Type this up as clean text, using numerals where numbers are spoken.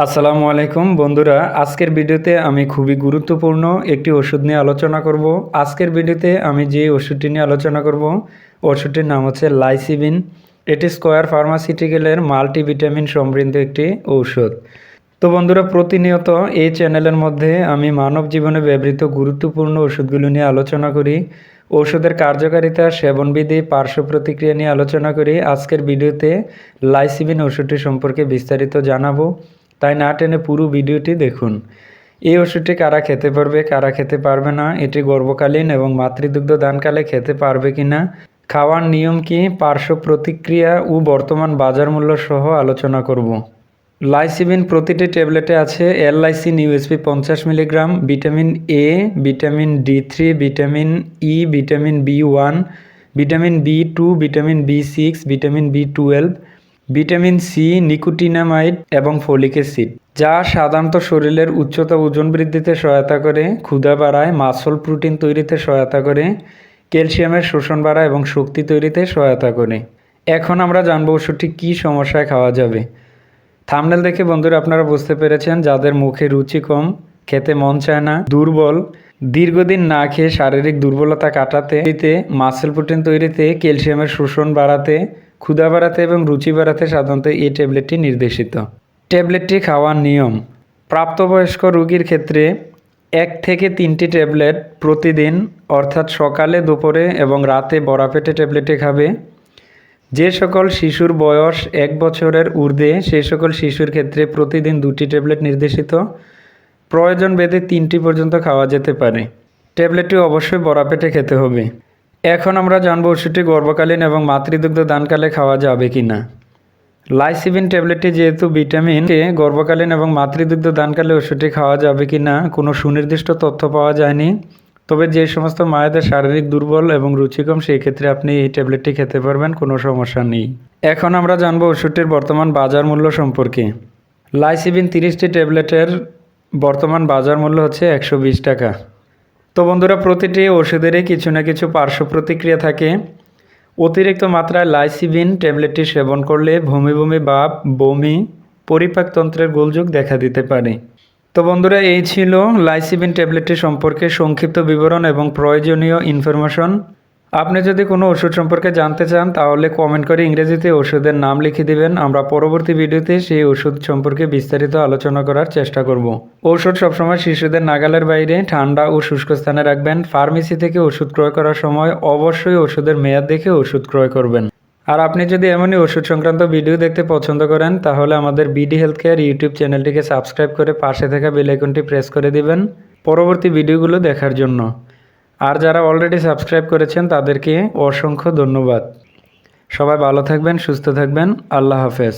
আসসালামু আলাইকুম বন্ধুরা, আজকের ভিডিওতে আমি খুবই গুরুত্বপূর্ণ একটি ওষুধ নিয়ে আলোচনা করব। আজকের ভিডিওতে আমি যে ওষুধটি নিয়ে আলোচনা করব, ওষুধটির নাম হচ্ছে লাইসিবিন। এটি স্কয়ার ফার্মাসিউটিক্যালের মাল্টিভিটামিন সমৃদ্ধ একটি ঔষধ। তো বন্ধুরা, প্রতিনিয়ত এই চ্যানেলের মধ্যে আমি মানব জীবনে ব্যবহৃত গুরুত্বপূর্ণ ওষুধগুলো নিয়ে আলোচনা করি। ওষুধের কার্যকারিতা, সেবনবিধি, পার্শ্ব প্রতিক্রিয়া নিয়ে আলোচনা করি। আজকের ভিডিওতে লাইসিবিন ওষুধটি সম্পর্কে বিস্তারিত জানাবো, তাই না টেনে পুরো ভিডিওটি দেখুন। এই ওষুধটি কারা খেতে পারবে, কারা খেতে পারবে না, এটি গর্ভকালীন এবং মাতৃদুগ্ধ দানকালে খেতে পারবে কিনা, খাওয়ার নিয়ম কি, পার্শ্ব প্রতিক্রিয়া ও বর্তমান বাজার মূল্য সহ আলোচনা করব। লাইসিবিন প্রতিটি ট্যাবলেটে আছে L-লাইসিন USP 50 milligram, vitamin A, vitamin D3, vitamin E, vitamin B1, vitamin B2, vitamin B6, vitamin B12, vitamin C, nicotinamide এবং ফলিক অ্যাসিড, যা সাধারণত শরীরের উচ্চতা ওজন বৃদ্ধিতে সহায়তা করে, ক্ষুধা বাড়ায়, মাসল প্রোটিন তৈরিতে সহায়তা করে, ক্যালসিয়ামের শোষণ বাড়ায় এবং শক্তি তৈরিতে সহায়তা করে। এখন আমরা জানবো ওষুধটি কী সমস্যায় খাওয়া যাবে। থাম্বনেল দেখে বন্ধুরা আপনারা বুঝতে পেরেছেন, যাদের মুখে রুচি কম, খেতে মন চায় না, দুর্বল, দীর্ঘদিন না খেয়ে শারীরিক দুর্বলতা কাটাতে, মাসেল প্রোটিন তৈরিতে, ক্যালসিয়ামের শোষণ বাড়াতে, ক্ষুধা বাড়াতে এবং রুচি বাড়াতে সাধারণত এই ট্যাবলেটটি নির্দেশিত। ট্যাবলেটটি খাওয়ার নিয়ম: প্রাপ্তবয়স্ক রোগীর ক্ষেত্রে 1 থেকে 3টি ট্যাবলেট প্রতিদিন, অর্থাৎ সকালে, দুপুরে এবং রাতে ভরা পেটে ট্যাবলেটটি খাবে। যে সকল শিশুর বয়স 1 বছরের ঊর্ধ্বে, সেই সকল শিশুর ক্ষেত্রে প্রতিদিন 2টি ট্যাবলেট নির্দেশিত। প্রয়োজন ভেদে 3টি পর্যন্ত খাওয়া যেতে পারে। ট্যাবলেটটি অবশ্যই ভরা পেটে খেতে হবে। এখন আমরা জানব ওষুধটি গর্ভকালীন এবং মাতৃদুগ্ধ দানকালে খাওয়া যাবে কি না। লাইসিবিন ট্যাবলেটটি যেহেতু ভিটামিন, গর্ভকালীন এবং মাতৃদুগ্ধ দানকালে ওষুধটি খাওয়া যাবে কি না কোনো সুনির্দিষ্ট তথ্য পাওয়া যায়নি। তবে যে সমস্ত মায়েদের শারীরিক দুর্বল এবং রুচিকম, সেই ক্ষেত্রে আপনি এই ট্যাবলেটটি খেতে পারবেন, কোনো সমস্যা নেই। এখন আমরা জানব ওষুধটির বর্তমান বাজার মূল্য সম্পর্কে। লাইসিবিন 30টি ট্যাবলেটের বর্তমান বাজার মূল্য হচ্ছে 120 টাকা। তো বন্ধুরা, প্রতিটি ওষুধেরই কিছু না কিছু পার্শ্ব প্রতিক্রিয়া থাকে। অতিরিক্ত মাত্রায় লাইসিবিন ট্যাবলেটটি সেবন করলে বমি বা বমি, পরিপাকতন্ত্রের গোলযোগ দেখা দিতে পারে। তো বন্ধুরা, এই ছিল লাইসিবিন ট্যাবলেটটি সম্পর্কে সংক্ষিপ্ত বিবরণ এবং প্রয়োজনীয় ইনফরমেশন। আপনি যদি কোনো ওষুধ সম্পর্কে জানতে চান তাহলে কমেন্ট করে ইংরেজিতে ওষুধের নাম লিখে দিবেন। আমরা পরবর্তী ভিডিওতে সেই ওষুধ সম্পর্কে বিস্তারিত আলোচনা করার চেষ্টা করব। ঔষধ সবসময় শিশুদের নাগালের বাইরে ঠান্ডা ও শুষ্ক স্থানে রাখবেন। ফার্মেসি থেকে ওষুধ ক্রয় করার সময় অবশ্যই ওষুধের মেয়াদ দেখে ওষুধ ক্রয় করবেন। আর আপনি যদি এমনই ওষুধ সংক্রান্ত ভিডিও দেখতে পছন্দ করেন তাহলে আমাদের বিডি হেলথ কেয়ার ইউটিউব চ্যানেলটিকে সাবস্ক্রাইব করে পাশে থাকা বেল আইকনটি প্রেস করে দিবেন পরবর্তী ভিডিওগুলো দেখার জন্য। আর যারা অলরেডি সাবস্ক্রাইব করেছেন তাদেরকে অসংখ্য ধন্যবাদ। সবাই ভালো থাকবেন, সুস্থ থাকবেন। আল্লাহ হাফেজ।